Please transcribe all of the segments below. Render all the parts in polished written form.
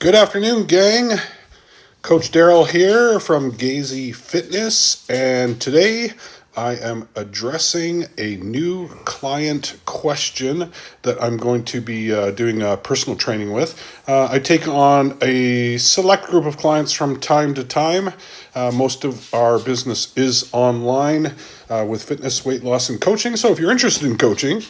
Good afternoon, gang. Coach Daryl here from GAZEYFITNESS, and today I am addressing a new client question that I'm going to be doing personal training with. I take on a select group of clients from time to time. Most of our business is online with fitness, weight loss, and coaching. So if you're interested in coaching,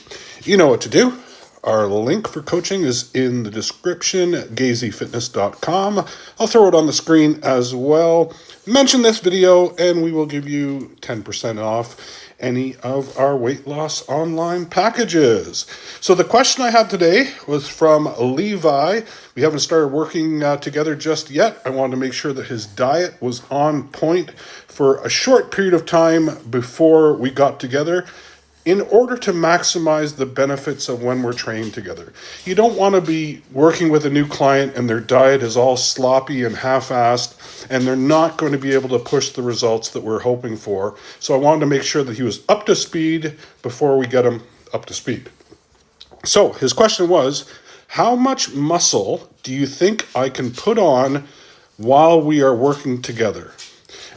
you know what to do. Our link for coaching is in the description, GAZEYFitness.com. I'll throw it on the screen as well. Mention this video and we will give you 10% off any of our weight loss online packages. So the question I had today was from Levi. We haven't started working together just yet. I wanted to make sure that his diet was on point for a short period of time before we got together, in order to maximize the benefits of when we're training together. You don't want to be working with a new client and their diet is all sloppy and half-assed, and they're not going to be able to push the results that we're hoping for. So I wanted to make sure that he was up to speed before we get him up to speed. So his question was, how much muscle do you think I can put on while we are working together?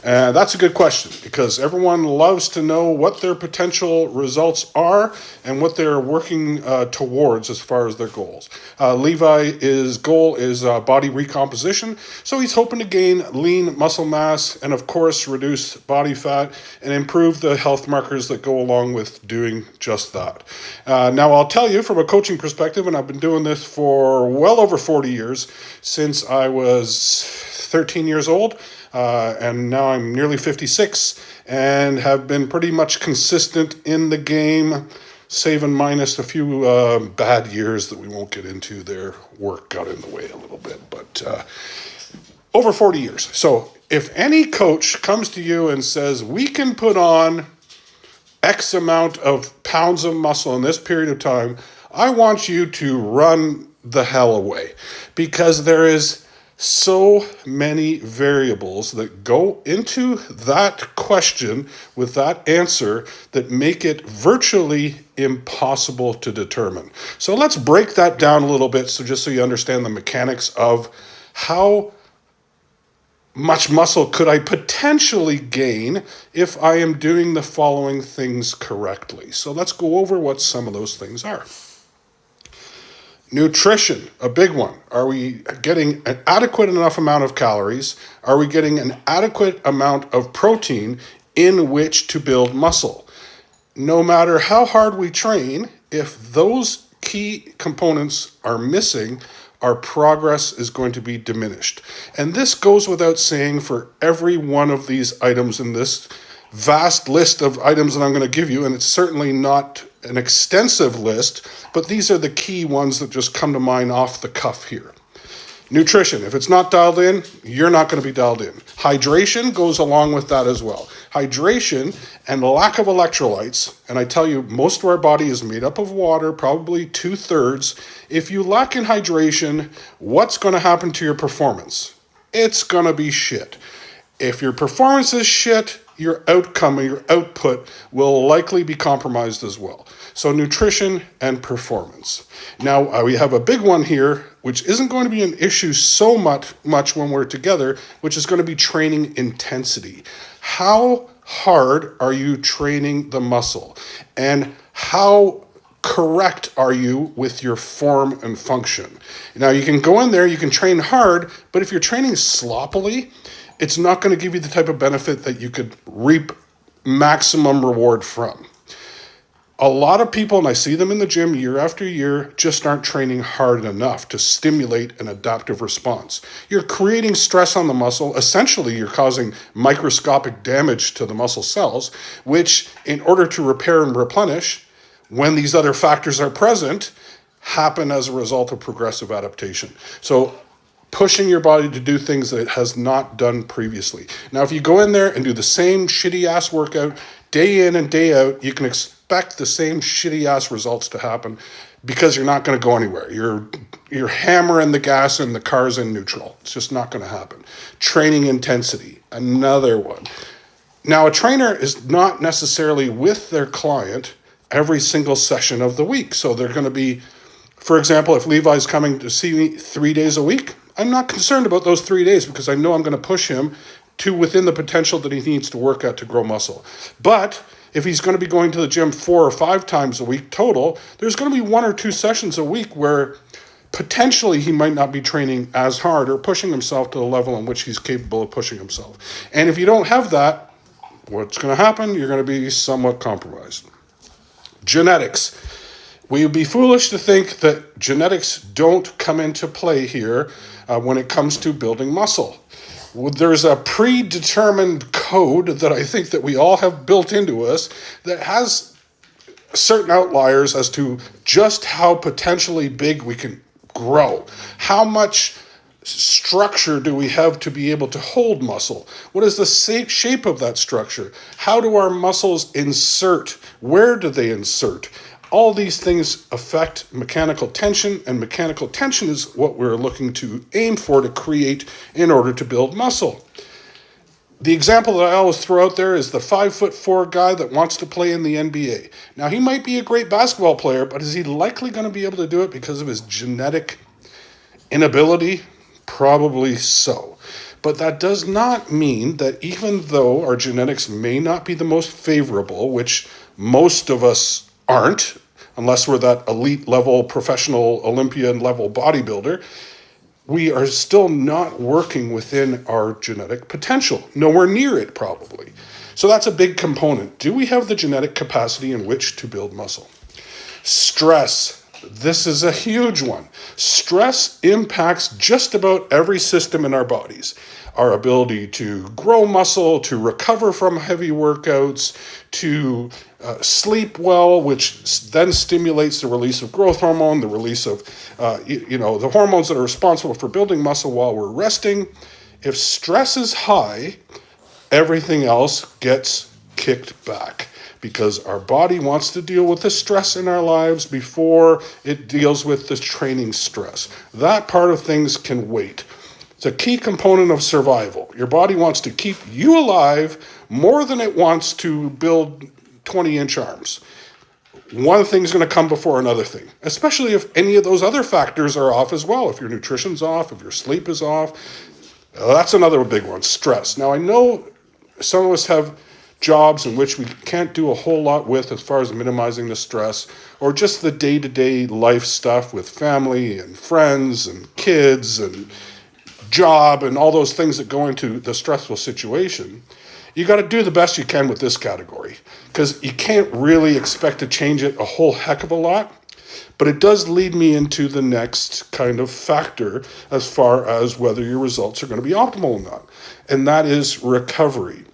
That's a good question, because everyone loves to know what their potential results are and what they're working towards as far as their goals. Levi's goal is body recomposition, so he's hoping to gain lean muscle mass and, of course, reduce body fat and improve the health markers that go along with doing just that. Now, I'll tell you from a coaching perspective, and I've been doing this for well over 40 years, since I was 13 years old. And now I'm nearly 56 and have been pretty much consistent in the game, save and minus a few bad years that we won't get into. Their work got in the way a little bit, but over 40 years. So if any coach comes to you and says, we can put on X amount of pounds of muscle in this period of time, I want you to run the hell away, because there is so many variables that go into that question with that answer that make it virtually impossible to determine. So let's break that down a little bit, so just so you understand the mechanics of how much muscle could I potentially gain if I am doing the following things correctly. So let's go over what some of those things are. Nutrition, a big one. Are we getting an adequate enough amount of calories? Are we getting an adequate amount of protein in which to build muscle? No matter how hard we train, if those key components are missing, our progress is going to be diminished. And this goes without saying for every one of these items in this vast list of items that I'm going to give you, and it's certainly not an extensive list, but these are the key ones that just come to mind off the cuff here. Nutrition, if it's not dialed in, you're not going to be dialed in. Hydration goes along with that as well. Hydration and lack of electrolytes, and I tell you, most of our body is made up of water, probably 2/3. If you lack in hydration, what's going to happen to your performance? It's going to be shit. If your performance is shit, your outcome or your output will likely be compromised as well. So nutrition and performance. Now, we have a big one here, which isn't going to be an issue so much when we're together, which is going to be training intensity. How hard are you training the muscle? And how correct are you with your form and function? Now, you can go in there, you can train hard, but if you're training sloppily, it's not going to give you the type of benefit that you could reap maximum reward from. A lot of people, and I see them in the gym year after year, just aren't training hard enough to stimulate an adaptive response. You're creating stress on the muscle. Essentially, you're causing microscopic damage to the muscle cells, which, in order to repair and replenish, when these other factors are present, happen as a result of progressive adaptation. So pushing your body to do things that it has not done previously. Now, if you go in there and do the same shitty-ass workout day in and day out, you can expect the same shitty-ass results to happen, because you're not going to go anywhere. You're hammering the gas and the car's in neutral. It's just not going to happen. Training intensity, another one. Now, a trainer is not necessarily with their client every single session of the week. So they're going to be, for example, if Levi's coming to see me 3 days a week, I'm not concerned about those 3 days because I know I'm going to push him to within the potential that he needs to work at to grow muscle. But if he's going to be going to the gym 4 or 5 times a week total, there's going to be 1 or 2 sessions a week where potentially he might not be training as hard or pushing himself to the level in which he's capable of pushing himself. And if you don't have that, what's going to happen? You're going to be somewhat compromised. Genetics. We would be foolish to think that genetics don't come into play here when it comes to building muscle. There's a predetermined code that I think that we all have built into us that has certain outliers as to just how potentially big we can grow. How much structure do we have to be able to hold muscle? What is the shape of that structure? How do our muscles insert? Where do they insert? All these things affect mechanical tension, and mechanical tension is what we're looking to aim for to create in order to build muscle. The example that I always throw out there is the 5'4" guy that wants to play in the NBA. Now, he might be a great basketball player, but is he likely going to be able to do it because of his genetic inability? Probably so. But that does not mean that even though our genetics may not be the most favorable, which most of us aren't, unless we're that elite level, professional, Olympian level bodybuilder, we are still not working within our genetic potential. Nowhere near it, probably. So that's a big component. Do we have the genetic capacity in which to build muscle? Stress. This is a huge one. Stress impacts just about every system in our bodies. Our ability to grow muscle, to recover from heavy workouts, to sleep well, which then stimulates the release of growth hormone, the release of, the hormones that are responsible for building muscle while we're resting. If stress is high, everything else gets kicked back because our body wants to deal with the stress in our lives before it deals with the training stress. That part of things can wait. It's a key component of survival. Your body wants to keep you alive more than it wants to build 20-inch arms. One thing's going to come before another thing, especially if any of those other factors are off as well. If your nutrition's off, if your sleep is off, that's another big one, stress. Now, I know some of us have jobs in which we can't do a whole lot with as far as minimizing the stress, or just the day-to-day life stuff with family and friends and kids and job and all those things that go into the stressful situation. You got to do the best you can with this category because you can't really expect to change it a whole heck of a lot. But it does lead me into the next kind of factor as far as whether your results are going to be optimal or not, and that is recovery.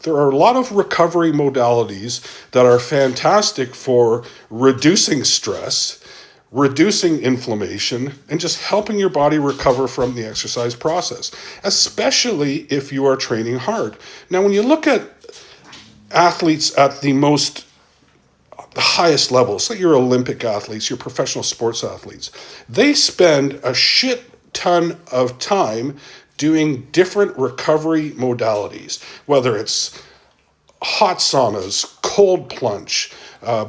There are a lot of recovery modalities that are fantastic for reducing stress, reducing inflammation, and just helping your body recover from the exercise process, especially if you are training hard. Now, when you look at athletes at the highest levels, like your Olympic athletes, your professional sports athletes, they spend a shit ton of time doing different recovery modalities, whether it's hot saunas, cold plunge,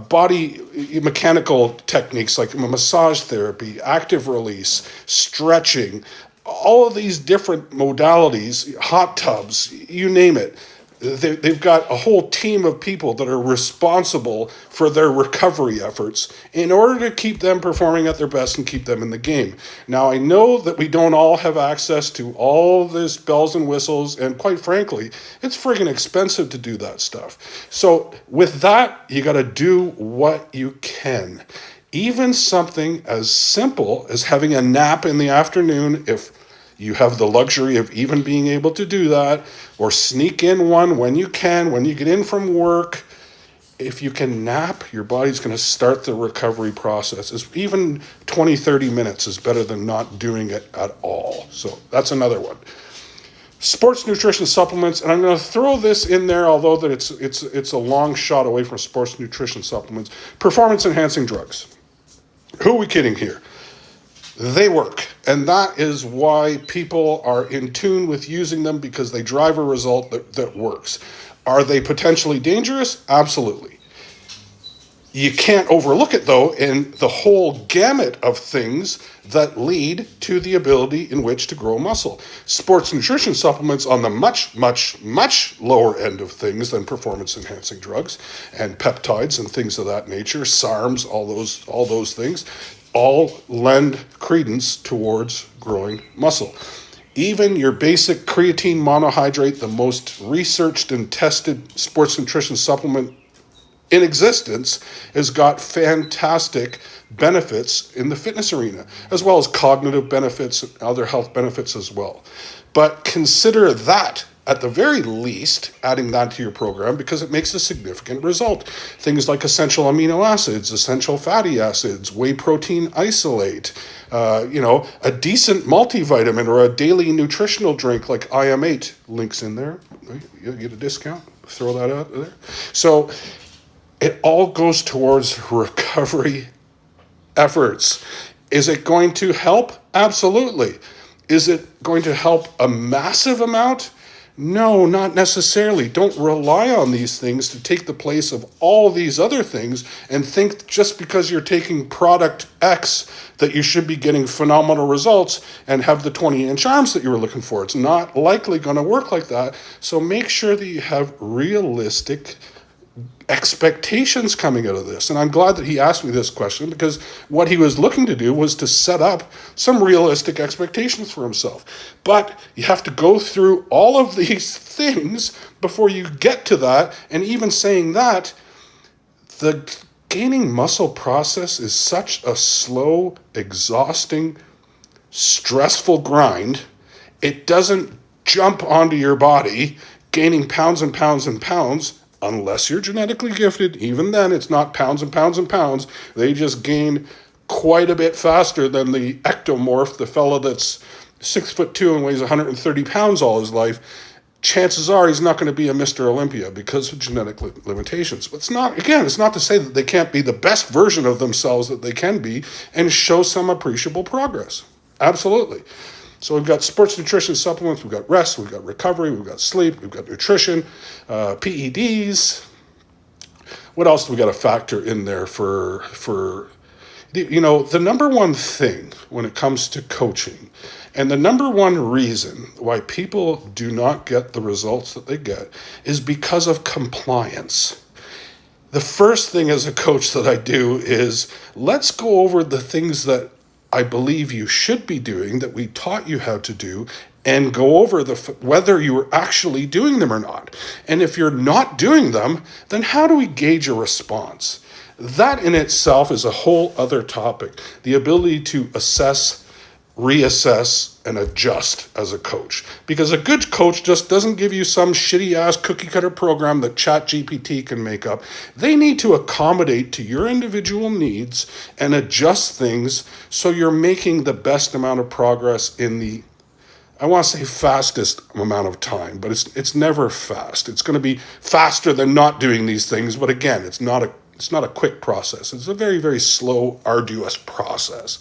body mechanical techniques like massage therapy, active release, stretching, all of these different modalities, hot tubs, you name it. They've got a whole team of people that are responsible for their recovery efforts in order to keep them performing at their best and keep them in the game. Now, I know that we don't all have access to all this bells and whistles, and quite frankly, it's friggin' expensive to do that stuff. So with that, you got to do what you can. Even something as simple as having a nap in the afternoon, if you have the luxury of even being able to do that, or sneak in one when you can, when you get in from work. If you can nap, your body's going to start the recovery process. Even 20, 30 minutes is better than not doing it at all. So that's another one. Sports nutrition supplements, and I'm going to throw this in there, although that it's a long shot away from sports nutrition supplements. Performance enhancing drugs. Who are we kidding here? They work, and that is why people are in tune with using them, because they drive a result that works. Are they potentially dangerous? Absolutely. You can't overlook it, though, in the whole gamut of things that lead to the ability in which to grow muscle. Sports nutrition supplements on the much, much, much lower end of things than performance-enhancing drugs and peptides and things of that nature, SARMs, all those things, all lend credence towards growing muscle. Even your basic creatine monohydrate, the most researched and tested sports nutrition supplement in existence, has got fantastic benefits in the fitness arena, as well as cognitive benefits and other health benefits as well. But consider that, at the very least, adding that to your program, because it makes a significant result. Things like essential amino acids, essential fatty acids, whey protein isolate, a decent multivitamin or a daily nutritional drink like IM8, links in there. You get a discount, throw that out there. So it all goes towards recovery efforts. Is it going to help? Absolutely. Is it going to help a massive amount? No, not necessarily. Don't rely on these things to take the place of all these other things and think just because you're taking product X that you should be getting phenomenal results and have the 20-inch arms that you were looking for. It's not likely going to work like that. So make sure that you have realistic expectations coming out of this. And I'm glad that he asked me this question, because what he was looking to do was to set up some realistic expectations for himself. But you have to go through all of these things before you get to that. And even saying that, the gaining muscle process is such a slow, exhausting, stressful grind. It doesn't jump onto your body gaining pounds and pounds and pounds. Unless you're genetically gifted, even then it's not pounds and pounds and pounds. They just gain quite a bit faster than the ectomorph, the fella that's 6'2" and weighs 130 pounds all his life. Chances are he's not going to be a Mr. Olympia because of genetic limitations. But it's not to say that they can't be the best version of themselves that they can be and show some appreciable progress. Absolutely. So we've got sports nutrition supplements, we've got rest, we've got recovery, we've got sleep, we've got nutrition, PEDs. What else do we got to factor in there for the number one thing when it comes to coaching, and the number one reason why people do not get the results that they get, is because of compliance. The first thing as a coach that I do is, let's go over the things that I believe you should be doing, that we taught you how to do, and go over whether you are actually doing them or not. And if you're not doing them, then how do we gauge a response? That in itself is a whole other topic. The ability to assess, reassess, and adjust as a coach. Because a good coach just doesn't give you some shitty-ass cookie-cutter program that ChatGPT can make up. They need to accommodate to your individual needs and adjust things so you're making the best amount of progress in the, I want to say, fastest amount of time, but it's never fast. It's going to be faster than not doing these things, but again, it's not a quick process. It's a very, very slow, arduous process.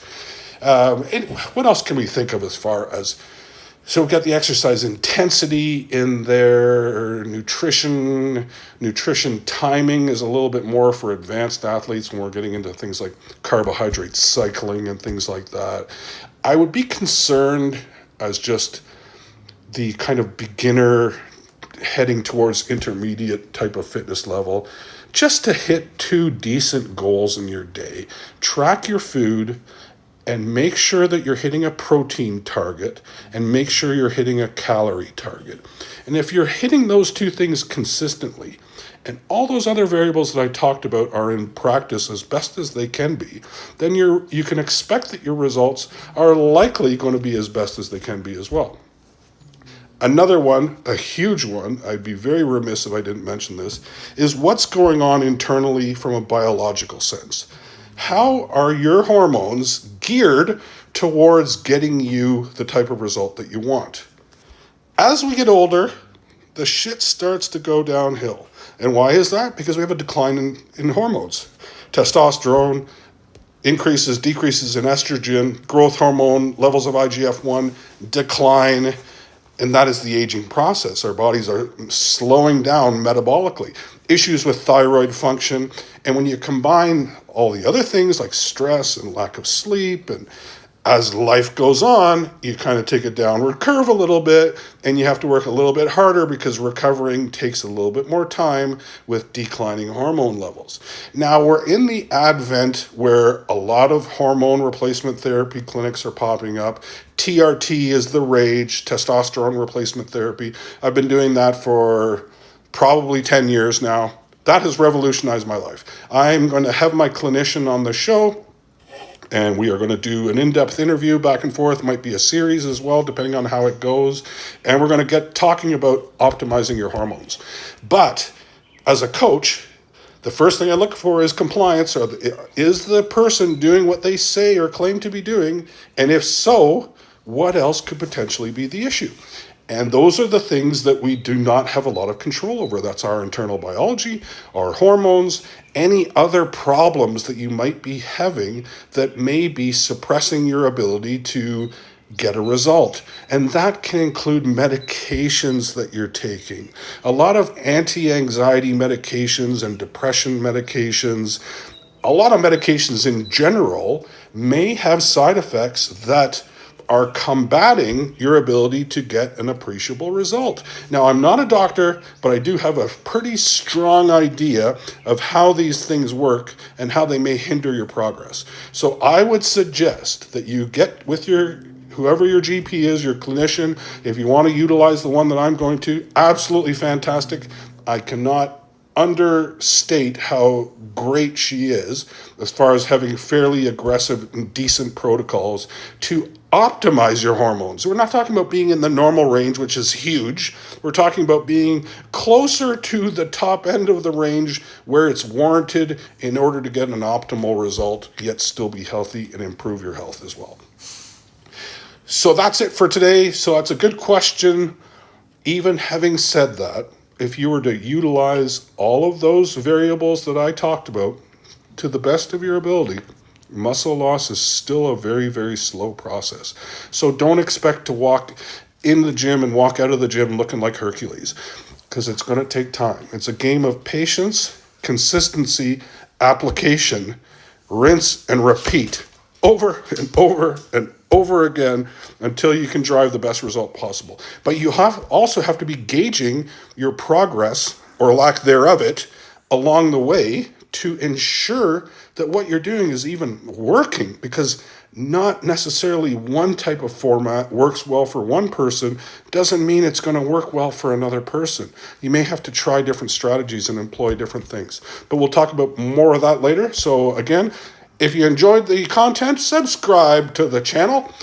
And what else can we think of as far as, so we've got the exercise intensity in there, nutrition timing is a little bit more for advanced athletes when we're getting into things like carbohydrate cycling and things like that. I would be concerned as just the kind of beginner heading towards intermediate type of fitness level, just to hit 2 decent goals in your day. Track your food and make sure that you're hitting a protein target and make sure you're hitting a calorie target. And if you're hitting those 2 things consistently, and all those other variables that I talked about are in practice as best as they can be, then you can expect that your results are likely going to be as best as they can be as well. Another one, a huge one, I'd be very remiss if I didn't mention this, is what's going on internally from a biological sense. How are your hormones geared towards getting you the type of result that you want? As we get older, the shit starts to go downhill. And why is that? Because we have a decline in hormones. Testosterone increases, decreases in estrogen, growth hormone, levels of IGF-1 decline, and that is the aging process. Our bodies are slowing down metabolically. issues with thyroid function. And when you combine all the other things like stress and lack of sleep, and as life goes on, you kind of take a downward curve a little bit, and you have to work a little bit harder because recovering takes a little bit more time with declining hormone levels. Now, we're in the advent where a lot of hormone replacement therapy clinics are popping up. TRT is the rage, testosterone replacement therapy. I've been doing that for probably 10 years now. That has revolutionized my life. I'm going to have my clinician on the show, and we are going to do an in-depth interview back and forth. It might be a series as well, depending on how it goes. And we're going to get talking about optimizing your hormones. But as a coach, the first thing I look for is compliance. Is the person doing what they say or claim to be doing? And if so, what else could potentially be the issue? And those are the things that we do not have a lot of control over. That's our internal biology, our hormones, any other problems that you might be having that may be suppressing your ability to get a result. And that can include medications that you're taking. A lot of anti-anxiety medications and depression medications, a lot of medications in general may have side effects that are combating your ability to get an appreciable result. Now, I'm not a doctor, but I do have a pretty strong idea of how these things work and how they may hinder your progress. So I would suggest that you get with whoever your GP is, your clinician. If you want to utilize the one that I'm going to, absolutely fantastic. I cannot understate how great she is as far as having fairly aggressive and decent protocols to optimize your hormones. We're not talking about being in the normal range, which is huge. We're talking about being closer to the top end of the range where it's warranted in order to get an optimal result, yet still be healthy and improve your health as well. So that's it for today. So that's a good question. Even having said that, if you were to utilize all of those variables that I talked about to the best of your ability, muscle loss is still a very, very slow process. So don't expect to walk in the gym and walk out of the gym looking like Hercules, because it's going to take time. It's a game of patience, consistency, application, rinse and repeat over and over and over again until you can drive the best result possible. But you also have to be gauging your progress or lack thereof it along the way to ensure that what you're doing is even working, because not necessarily one type of format works well for one person doesn't mean it's going to work well for another person. You may have to try different strategies and employ different things. But we'll talk about more of that later. So again, if you enjoyed the content, subscribe to the channel.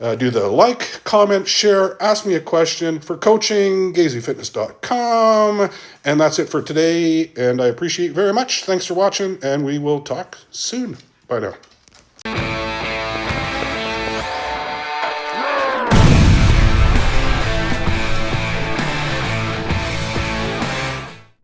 Do the like, comment, share, ask me a question. For coaching, GAZEYFITNESS.com. And that's it for today. And I appreciate very much. Thanks for watching, and we will talk soon. Bye now.